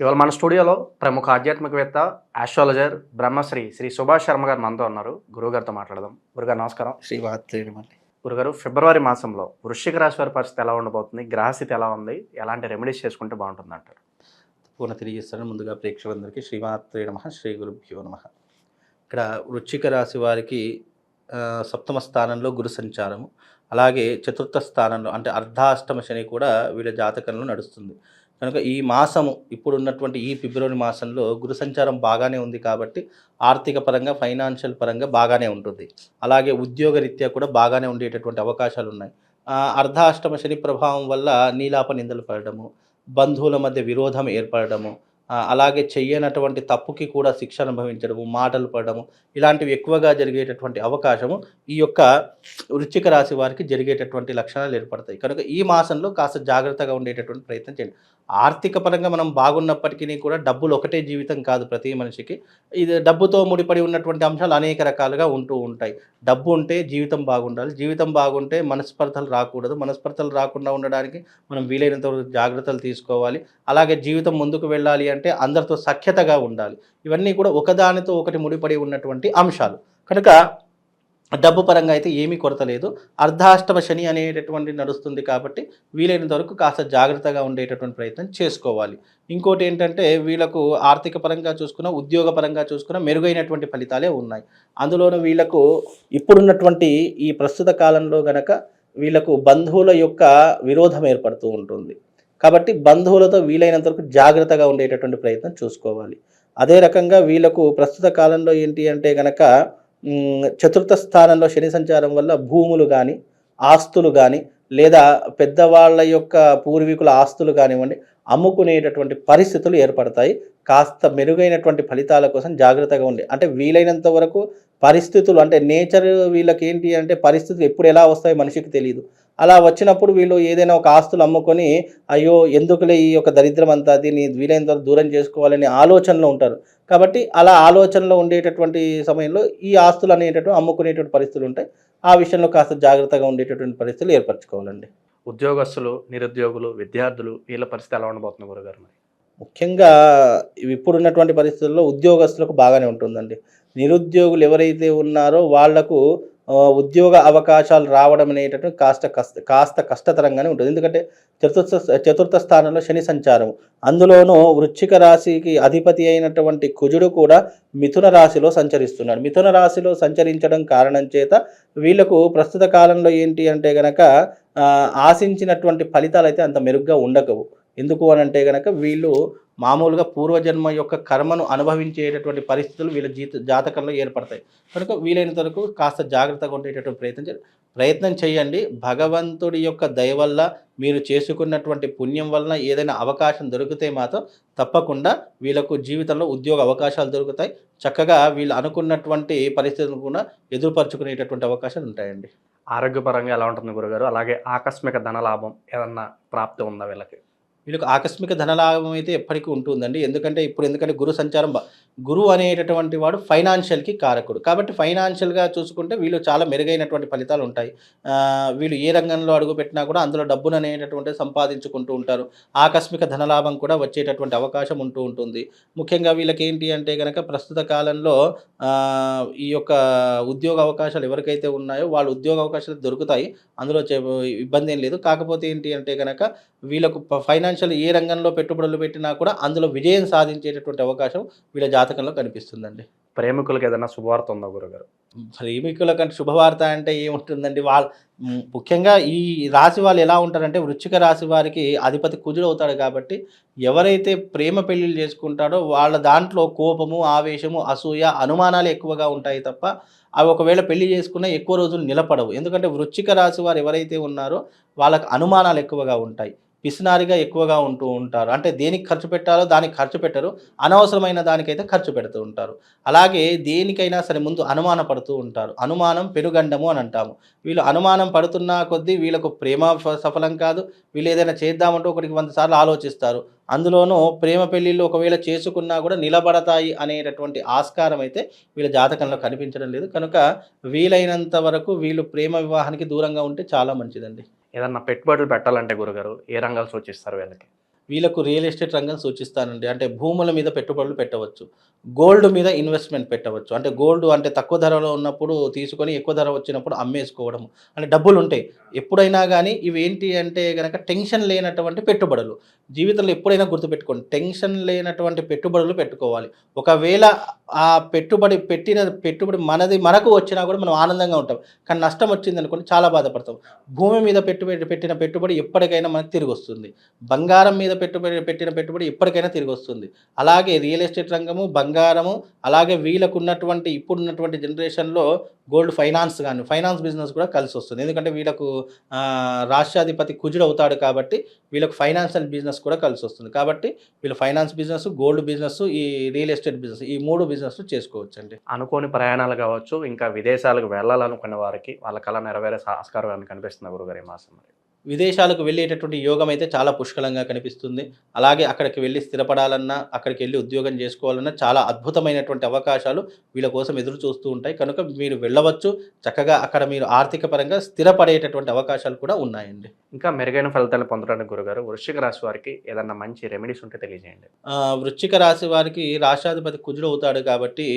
ఇవాళ మన స్టూడియోలో ప్రముఖ ఆధ్యాత్మికవేత్త, ఆస్ట్రాలజర్, బ్రహ్మశ్రీ శ్రీ సుభాష్ శర్మ గారు మనతో ఉన్నారు. గురువుగారితో మాట్లాడదాం. గురుగారు నమస్కారం. శ్రీవాత్రేయమని. గురుగారు, ఫిబ్రవరి మాసంలో వృశ్చిక రాశి వారి పరిస్థితి ఎలా ఉండబోతుంది? గ్రహస్థితి ఎలా ఉంది? ఎలాంటి రెమెడీస్ చేసుకుంటే బాగుంటుందంటారు? పూర్ణ తెలియజేస్తాను. ముందుగా ప్రేక్షకులందరికీ శ్రీమాత్రే నమః, శ్రీ గురుభ్యో నమః. ఇక్కడ వృశ్చిక రాశి వారికి సప్తమ స్థానంలో గురు సంచారము, అలాగే చతుర్థ స్థానంలో అంటే అర్ధాష్టమ శని కూడా వీళ్ళ జాతకంలో నడుస్తుంది. కనుక ఈ మాసము ఇప్పుడున్నటువంటి ఈ ఫిబ్రవరి మాసంలో గురు సంచారం బాగానే ఉంది కాబట్టి ఆర్థిక పరంగా, ఫైనాన్షియల్ పరంగా బాగానే ఉంటుంది. అలాగే ఉద్యోగరీత్యా కూడా బాగానే ఉండేటటువంటి అవకాశాలు ఉన్నాయి. అర్ధాష్టమ శని ప్రభావం వల్ల నీలాప నిందలు పడడము, బంధువుల మధ్య విరోధం ఏర్పడము, అలాగే చెయ్యనటువంటి తప్పుకి కూడా శిక్ష అనుభవించడము, మాటలు పడడము, ఇలాంటివి ఎక్కువగా జరిగేటటువంటి అవకాశము ఈ యొక్క వృశ్చిక రాశి వారికి జరిగేటటువంటి లక్షణాలు ఏర్పడతాయి. కనుక ఈ మాసంలో కాస్త జాగ్రత్తగా ఉండేటటువంటి ప్రయత్నం చేయండి. ఆర్థిక పరంగా మనం బాగున్నప్పటికీ కూడా డబ్బులు ఒకటే జీవితం కాదు ప్రతి మనిషికి. ఇది డబ్బుతో ముడిపడి ఉన్నటువంటి అంశాలు అనేక రకాలుగా ఉంటూ ఉంటాయి. డబ్బు ఉంటే జీవితం బాగుండాలి, జీవితం బాగుంటే మనస్పర్ధలు రాకూడదు, మనస్పర్ధలు రాకుండా ఉండడానికి మనం వీలైనంత వరకు జాగ్రత్తలు తీసుకోవాలి. అలాగే జీవితం ముందుకు వెళ్ళాలి అంటే అందరితో సఖ్యతగా ఉండాలి. ఇవన్నీ కూడా ఒకదానితో ఒకటి ముడిపడి ఉన్నటువంటి అంశాలు. కనుక డబ్బు పరంగా అయితే ఏమీ కొరత లేదు. అర్ధాష్టమ శని అనేటటువంటి నడుస్తుంది కాబట్టి వీలైనంత వరకు కాస్త జాగ్రత్తగా ఉండేటటువంటి ప్రయత్నం చేసుకోవాలి. ఇంకోటి ఏంటంటే వీళ్ళకు ఆర్థిక పరంగా చూసుకున్న, ఉద్యోగ పరంగా చూసుకున్న మెరుగైనటువంటి ఫలితాలే ఉన్నాయి. అందులోనూ వీళ్ళకు ఇప్పుడున్నటువంటి ఈ ప్రస్తుత కాలంలో గనక వీళ్ళకు బంధువుల యొక్క విరోధం ఏర్పడుతూ ఉంటుంది. కాబట్టి బంధువులతో వీలైనంత వరకు జాగ్రత్తగా ఉండేటటువంటి ప్రయత్నం చూసుకోవాలి. అదే రకంగా వీళ్ళకు ప్రస్తుత కాలంలో ఏంటి అంటే గనక చతుర్థ స్థానంలో శని సంచారం వల్ల భూములు కానీ, ఆస్తులు కానీ, లేదా పెద్దవాళ్ళ యొక్క పూర్వీకుల ఆస్తులు కానివ్వండి, అమ్ముకునేటటువంటి పరిస్థితులు ఏర్పడతాయి. కాస్త మెరుగైనటువంటి ఫలితాల కోసం జాగ్రత్తగా ఉండి, అంటే వీలైనంత వరకు పరిస్థితులు అంటే నేచర్ వీళ్ళకి ఏంటి అంటే పరిస్థితులు ఎప్పుడు ఎలా వస్తాయో మనిషికి తెలియదు. అలా వచ్చినప్పుడు వీళ్ళు ఏదైనా ఒక ఆస్తులు అమ్ముకొని అయ్యో ఎందుకులే ఈ యొక్క దరిద్రం అంతా, దీన్ని వీలైనంత వరకు దూరం చేసుకోవాలనే ఆలోచనలో ఉంటారు. కాబట్టి అలా ఆలోచనలో ఉండేటటువంటి సమయంలో ఈ ఆస్తులు అనేటటువంటి అమ్ముకునేటువంటి పరిస్థితులు ఉంటాయి. ఆ విషయంలో కాస్త జాగ్రత్తగా ఉండేటటువంటి పరిస్థితులు ఏర్పరచుకోవాలండి. ఉద్యోగస్తులు, నిరుద్యోగులు, విద్యార్థులు వీళ్ళ పరిస్థితి ఎలా ఉండబోతుంది గురుగారు మరి? ముఖ్యంగా ఇప్పుడున్నటువంటి పరిస్థితుల్లో ఉద్యోగస్తులకు బాగానే ఉంటుందండి. నిరుద్యోగులు ఎవరైతే ఉన్నారో వాళ్లకు ఉద్యోగ అవకాశాలు రావడం అనేటటువంటి కాస్త కష్టతరంగానే ఉంటుంది. ఎందుకంటే చతుర్థ స్థానంలో శని సంచారం, అందులోనూ వృశ్చిక రాశికి అధిపతి అయినటువంటి కుజుడు కూడా మిథున రాశిలో సంచరిస్తున్నాడు. మిథున రాశిలో సంచరించడం కారణం చేత వీళ్ళకు ప్రస్తుత కాలంలో ఏంటి అంటే గనక ఆశించినటువంటి ఫలితాలు అయితే అంత మెరుగ్గా ఉండకవు. ఎందుకు అని అంటే కనుక వీళ్ళు మామూలుగా పూర్వజన్మ యొక్క కర్మను అనుభవించేటటువంటి పరిస్థితులు వీళ్ళ జాతకంలో ఏర్పడతాయి. కనుక వీలైనంత వరకు కాస్త జాగ్రత్తగా ఉండేటటువంటి ప్రయత్నం చేయండి. భగవంతుడి యొక్క దయ వల్ల మీరు చేసుకున్నటువంటి పుణ్యం వలన ఏదైనా అవకాశం దొరికితే మాత్రం తప్పకుండా వీళ్ళకు జీవితంలో ఉద్యోగ అవకాశాలు దొరుకుతాయి. చక్కగా వీళ్ళు అనుకున్నటువంటి పరిస్థితులను కూడా ఎదురుపరుచుకునేటటువంటి అవకాశాలు ఉంటాయండి. ఆరోగ్యపరంగా ఎలా ఉంటుంది గురుగారు? అలాగే ఆకస్మిక ధనలాభం ఏదన్నా ప్రాప్తి ఉందా వీళ్ళకి? వీళ్ళకి ఆకస్మిక ధనలాభం అయితే ఎప్పటికీ ఉంటుందండి. ఎందుకంటే గురు సంచారం గురువు అనేటటువంటి వాడు ఫైనాన్షియల్కి కారకుడు. కాబట్టి ఫైనాన్షియల్గా చూసుకుంటే వీళ్ళు చాలా మెరుగైనటువంటి ఫలితాలు ఉంటాయి. వీళ్ళు ఏ రంగంలో అడుగుపెట్టినా కూడా అందులో డబ్బును అనేటటువంటి సంపాదించుకుంటూ ఉంటారు. ఆకస్మిక ధనలాభం కూడా వచ్చేటటువంటి అవకాశం ఉంటూ ఉంటుంది. ముఖ్యంగా వీళ్ళకి ఏంటి అంటే కనుక ప్రస్తుత కాలంలో ఈ యొక్క ఉద్యోగ అవకాశాలు ఎవరికైతే ఉన్నాయో వాళ్ళు ఉద్యోగ అవకాశాలు దొరుకుతాయి. అందులో ఇబ్బంది ఏం లేదు. కాకపోతే ఏంటి అంటే కనుక వీళ్ళకు ఫైనాన్షియల్ ఏ రంగంలో పెట్టుబడులు పెట్టినా కూడా అందులో విజయం సాధించేటటువంటి అవకాశం వీళ్ళ జాతకంలో కనిపిస్తుందండి. ప్రేమికులకు ఏదైనా శుభవార్త ఉందా గురుగారు? ప్రేమికుల కంటే శుభవార్త అంటే ఏముంటుందండి? ముఖ్యంగా ఈ రాశి వాళ్ళు ఎలా ఉంటారంటే వృశ్చిక రాశి వారికి అధిపతి కుజుడు అవుతాడు. కాబట్టి ఎవరైతే ప్రేమ పెళ్ళిళ్ళు చేసుకుంటాడో వాళ్ళ దాంట్లో కోపము, ఆవేశము, అసూయ, అనుమానాలు ఎక్కువగా ఉంటాయి తప్ప అవి ఒకవేళ పెళ్లి చేసుకున్నా ఎక్కువ రోజులు నిలబడవు. ఎందుకంటే వృశ్చిక రాశి వారు ఎవరైతే ఉన్నారో వాళ్ళకి అనుమానాలు ఎక్కువగా ఉంటాయి. పిసినారిగా ఎక్కువగా ఉంటూ ఉంటారు. అంటే దేనికి ఖర్చు పెట్టాలో దానికి ఖర్చు పెట్టరు, అనవసరమైన దానికైతే ఖర్చు పెడుతూ ఉంటారు. అలాగే దేనికైనా సరే ముందు అనుమాన పడుతూ ఉంటారు. అనుమానం పెనుగండము అని అంటాము. వీళ్ళు అనుమానం పడుతున్న కొద్దీ వీళ్ళకు ప్రేమ సఫలం కాదు. వీళ్ళు ఏదైనా చేద్దామంటే ఒకటికి 100 సార్లు ఆలోచిస్తారు. అందులోనూ ప్రేమ పెళ్ళిళ్ళు ఒకవేళ చేసుకున్నా కూడా నిలబడతాయి అనేటటువంటి ఆస్కారం అయితే వీళ్ళ జాతకంలో కనిపించడం లేదు. కనుక వీలైనంత వరకు వీళ్ళు ప్రేమ వివాహానికి దూరంగా ఉంటే చాలా మంచిదండి. ఏదన్నా పెట్టుబడులు పెట్టాలంటే గురుగారు ఏ రంగాలు సూచిస్తారు వీళ్ళకి? వీళ్ళకు రియల్ ఎస్టేట్ రంగం సూచిస్తానండి. అంటే భూముల మీద పెట్టుబడులు పెట్టవచ్చు. గోల్డ్ మీద ఇన్వెస్ట్‌మెంట్ పెట్టవచ్చు. అంటే గోల్డ్ అంటే తక్కువ ధరలో ఉన్నప్పుడు తీసుకొని ఎక్కువ ధర వచ్చినప్పుడు అమ్మేసుకోవడం. అంటే డబ్బులుంటాయి. ఎప్పుడైనా గానీ ఇవేంటి అంటే గనక టెన్షన్ లేనటువంటి పెట్టుబడులు. జీవితంలో ఎప్పుడైనా గుర్తుపెట్టుకోండి. టెన్షన్ లేనటువంటి పెట్టుబడులు పెట్టుకోవాలి. ఒకవేళ ఆ పెట్టుబడి మనకు వచ్చినా కూడా మనం ఆనందంగా ఉంటాం. కానీ నష్టం వచ్చిందనుకోండి చాలా బాధపడతాం. భూమి మీద పెట్టిన పెట్టుబడి ఎప్పటికైనా మనకు తిరిగొస్తుంది. బంగారం మీద పెట్టిన పెట్టుబడి ఎప్పటికైనా తిరిగొస్తుంది. అలాగే రియల్ ఎస్టేట్ రంగము, బంగారము, అలాగే వీళ్ళకున్నటువంటి ఇప్పుడున్నటువంటి జనరేషన్‌లో గోల్డ్ ఫైనాన్స్ గాని, ఫైనాన్స్ బిజినెస్ కూడా కలిసొస్తుంది. ఎందుకంటే వీళ్ళకు రాష్ట్రాధిపతి కుజుడవుతాడు కాబట్టి వీళ్ళకి ఫైనాన్షియల్ బిజినెస్ కూడా కలిసొస్తుంది. కాబట్టి వీళ్ళు ఫైనాన్స్ బిజినెస్, గోల్డ్ బిజినెస్, ఈ రియల్ ఎస్టేట్ బిజినెస్ ఈ 3 బిజినెస్‌లు చేసుకోవచ్చండి. అనుకోని ప్రయాణాలు కావచ్చు, ఇంకా విదేశాలకు వెళ్ళాలనుకునే వారికి వాళ్ళ కల నెరవేరే ఆస్కారం ఏమైనా కనిపిస్తుందా గురుగారు ఈ మాసం మరి? విదేశాలకు వెళ్ళేటటువంటి యోగం అయితే చాలా పుష్కలంగా కనిపిస్తుంది. అలాగే అక్కడికి వెళ్లి స్థిరపడాలన్నా, అక్కడికి వెళ్లి ఉద్యోగం చేసుకోవాలన్నా చాలా అద్భుతమైనటువంటి అవకాశాలు వీళ్ళ కోసం ఎదురు చూస్తూ ఉంటాయి. కనుక మీరు వెళ్ళవచ్చు. చక్కగా అక్కడ మీరు ఆర్థిక పరంగా స్థిరపడేటటువంటి అవకాశాలు కూడా ఉన్నాయండి. ఇంకా మెరుగైన ఫలితాలు పొందడానికి గురుగారు వృశ్చిక రాశి వారికి ఏదన్నా మంచి రెమెడీస్ ఉంటే తెలియజేయండి. వృశ్చిక రాశి వారికి రాష్ట్రాధిపతి కుజుడు అవుతాడు కాబట్టి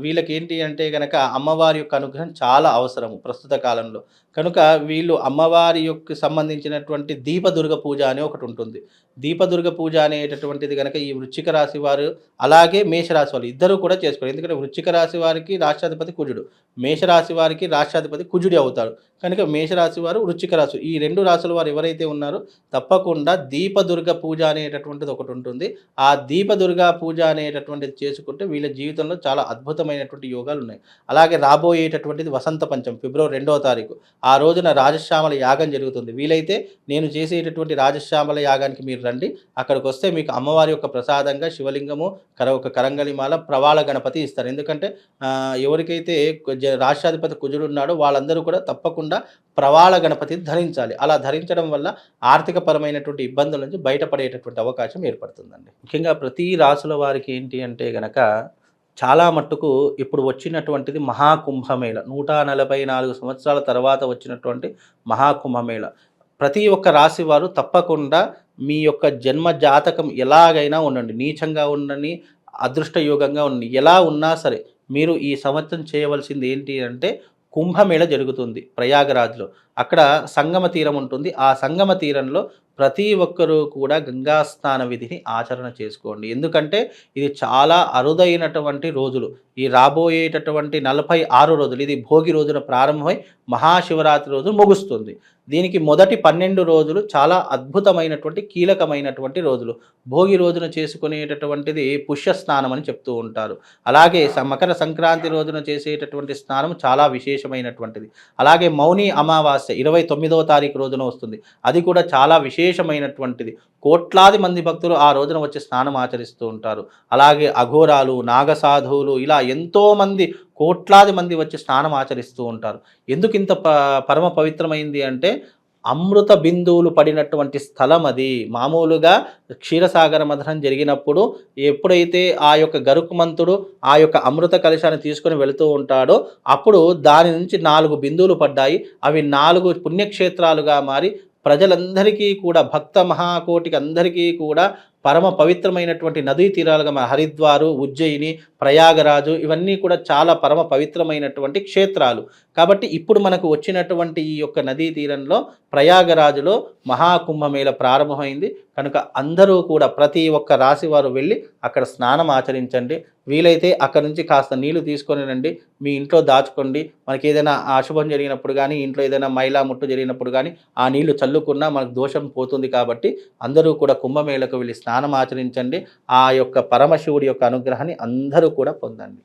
వీళ్ళకేంటి అంటే గనక అమ్మవారి యొక్క అనుగ్రహం చాలా అవసరము ప్రస్తుత కాలంలో. కనుక వీళ్ళు అమ్మవారి యొక్క సంబంధించినటువంటి దీపదుర్గ పూజ అని ఒకటి ఉంటుంది. దీపదుర్గ పూజ అనేటటువంటిది గనక ఈ వృశ్చిక రాశి వారు, అలాగే మేషరాశి వాళ్ళు ఇద్దరూ కూడా చేసుకోవాలి. ఎందుకంటే వృశ్చిక రాశి వారికి రాష్ట్రాధిపతి కుజుడు, మేషరాశి వారికి రాష్ట్రాధిపతి కుజుడే అవుతాడు. కనుక మేషరాశి వారు, వృశ్చిక రాశి ఈ 2 రాశుల వారు ఎవరైతే ఉన్నారో తప్పకుండా దీపదుర్గ పూజ అనేటటువంటిది ఒకటి ఉంటుంది. ఆ దీపదుర్గ పూజ అనేటటువంటిది చేసుకుంటే వీళ్ళ జీవితంలో చాలా అద్భుతమైనటువంటి యోగాలు ఉన్నాయి. అలాగే రాబోయేటటువంటిది వసంత పంచమి ఫిబ్రవరి 2వ తారీఖు. ఆ రోజున రాజశ్యామల యాగం జరుగుతుంది. వీలైతే నేను చేసేటటువంటి రాజశ్యామల యాగానికి మీరు రండి. అక్కడికి వస్తే మీకు అమ్మవారి యొక్క ప్రసాదంగా శివలింగము, ఒక కరంగలిమాల, ప్రవాళ గణపతి ఇస్తారు. ఎందుకంటే ఎవరికైతే రాష్ట్రాధిపతి కుజుడు ఉన్నాడో వాళ్ళందరూ కూడా తప్పకుండా ప్రవాళ గణపతిని ధరించాలి. అలా ధరించడం వల్ల ఆర్థికపరమైనటువంటి ఇబ్బందుల నుంచి బయటపడేటటువంటి అవకాశం ఏర్పడుతుందండి. ముఖ్యంగా ప్రతి రాసుల వారికి ఏంటి అంటే గనక చాలా మట్టుకు ఇప్పుడు వచ్చినటువంటిది మహాకుంభమేళ. 144 సంవత్సరాల తర్వాత వచ్చినటువంటి మహాకుంభమేళ. ప్రతి ఒక్క రాశి వారు తప్పకుండా మీ యొక్క జన్మ జాతకం ఎలాగైనా ఉండండి, నీచంగా ఉండని, అదృష్టయోగంగా ఉండండి, ఎలా ఉన్నా సరే మీరు ఈ సంవత్సరం చేయవలసింది ఏంటి అంటే కుంభమేళ జరుగుతుంది ప్రయాగరాజ్లో. అక్కడ సంగమ తీరం ఉంటుంది. ఆ సంగమ తీరంలో ప్రతి ఒక్కరూ కూడా గంగా స్నాన విధిని ఆచరణ చేసుకోండి. ఎందుకంటే ఇది చాలా అరుదైనటువంటి రోజులు. ఈ రాబోయేటటువంటి 46 రోజులు, ఇది భోగి రోజున ప్రారంభమై మహాశివరాత్రి రోజు ముగుస్తుంది. దీనికి మొదటి 12 రోజులు చాలా అద్భుతమైనటువంటి కీలకమైనటువంటి రోజులు. భోగి రోజున చేసుకునేటటువంటిది పుష్య స్నానం అని చెప్తూ ఉంటారు. అలాగే మకర సంక్రాంతి రోజున చేసేటటువంటి స్నానం చాలా విశేషమైనటువంటిది. అలాగే మౌని అమావాస్య 29వ తారీఖు రోజున వస్తుంది. అది కూడా చాలా విశేషమైనటువంటిది. కోట్లాది మంది భక్తులు ఆ రోజున వచ్చి స్నానం ఆచరిస్తూ ఉంటారు. అలాగే అఘోరాలు, నాగసాధువులు, ఇలా ఎంతోమంది కోట్లాది మంది వచ్చి స్నానం ఆచరిస్తూ ఉంటారు. ఎందుకు ఇంత పరమ పవిత్రమైంది అంటే అమృత బిందువులు పడినటువంటి స్థలం అది. మామూలుగా క్షీరసాగర మథనం జరిగినప్పుడు ఎప్పుడైతే ఆ యొక్క గరుకుమంతుడు ఆ యొక్క అమృత కలశాన్ని తీసుకొని వెళుతూ ఉంటాడో అప్పుడు దాని నుంచి 4 బిందువులు పడ్డాయి. అవి 4 పుణ్యక్షేత్రాలుగా మారి ప్రజలందరికీ కూడా, భక్త మహాకోటికి అందరికీ కూడా పరమ పవిత్రమైనటువంటి నదీ తీరాలుగా హరిద్వారు, ఉజ్జయిని, ప్రయాగరాజు ఇవన్నీ కూడా చాలా పరమ పవిత్రమైనటువంటి క్షేత్రాలు. కాబట్టి ఇప్పుడు మనకు వచ్చినటువంటి ఈ యొక్క నదీ తీరంలో ప్రయాగరాజులో మహాకుంభమేళ ప్రారంభమైంది. కనుక అందరూ కూడా ప్రతి ఒక్క రాశి వారు వెళ్ళి అక్కడ స్నానం ఆచరించండి. వీలైతే అక్కడ నుంచి కాస్త నీళ్లు తీసుకొని రండి, మీ ఇంట్లో దాచుకోండి. మనకి ఏదైనా అశుభం జరిగినప్పుడు కానీ, ఇంట్లో ఏదైనా మైలా ముట్టు జరిగినప్పుడు కానీ ఆ నీళ్లు చల్లుకున్నా మనకు దోషం పోతుంది. కాబట్టి అందరూ కూడా కుంభమేళకు వెళ్ళి స్నానం ఆచరించండి. ఆ యొక్క పరమశివుడి యొక్క అనుగ్రహాన్ని అందరూ కూడా పొందండి.